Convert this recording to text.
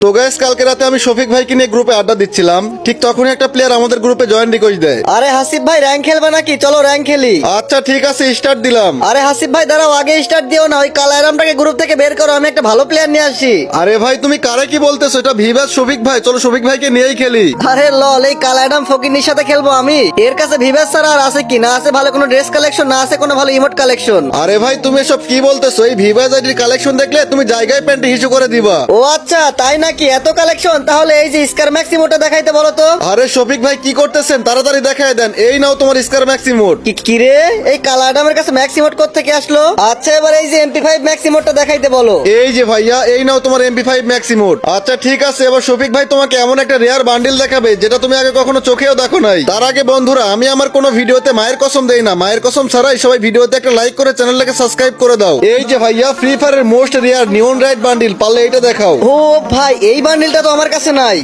তো গাইস কালকে রাতে আমি শফিক ভাইকে নিয়ে গ্রুপে আড্ডা দিচ্ছিলাম, ঠিক তখনই একটা প্লেয়ার আমাদের গ্রুপে জয়েন রিকোয়েস্ট দেয়। আরে হাসিব ভাই র্যাঙ্ক খেলবে নাকি? চলো র্যাঙ্ক খেলি। আচ্ছা ঠিক আছে, স্টার্ট দিলাম। আরে হাসিব ভাই দাঁড়াও, আগে স্টার্ট দিও না, ওই কালারামটাকে গ্রুপ থেকে বের করো, আমি একটা ভালো প্লেয়ার নিয়ে আসি। আরে ভাই তুমি কারে কি বলতেছো? এটা ভিভাস শফিক ভাই, চলো শফিক ভাইকে নিয়েই খেলি। আরে লল, এই কালারাম ফকিনির সাথে খেলবো আমি? এর কাছে ভিভাস ছাড়া আর আছে কি? না আছে ভালো কোনো ড্রেস কালেকশন, না আছে কোনো ভালো ইমোট কালেকশন। আরে ভাই তুমি এসব কি বলতেছো? এই ভিভাস আইডির কালেকশন দেখলে তুমি জায়গায় প্যান্টে হিসু করে দিবা। ও আচ্ছা তাই নাকি? এত কালেকশন? তাহলে এই যে স্কার ম্যাক্সিমোটা দেখাইতে বলো তো। আরে শফিক ভাই কি করতেছেন? তাড়াতাড়ি দেখায় দেন। এই নাও তোমার স্কার ম্যাক্সিমোট। কি রে, এই কালারামের কাছে ম্যাক্সিমোট কোত্থেকে আসলো? আচ্ছা এবার এই যে MP5 ম্যাক্সিমোটটা দেখাইতে বলো। এই যে ভাইয়া, এই নাও তোমার MP5 ম্যাক্সিমোট। আচ্ছা ঠিক আছে, এবার শফিক ভাই তোমাকে এমন একটা রেয়ার বান্ডিল দেখাবে যেটা তুমি আগে কখনো চোখেও দেখো নাই। তার আগে বন্ধুরা, আমি আমার কোনো ভিডিওতে মায়ের কসম দেই না। মায়ের কসম ছাড়াই সবাই ভিডিওতে একটা লাইক করে চ্যানেলটাকে সাবস্ক্রাইব করে দাও। এই যে ভাইয়া, ফ্রি ফায়ারের মোস্ট রেয়ার নিয়ন রাইট বান্ডিল, পারলে এটা দেখাও। ও ভাই, এই বান্ডিলটা তো আমার কাছে নাই।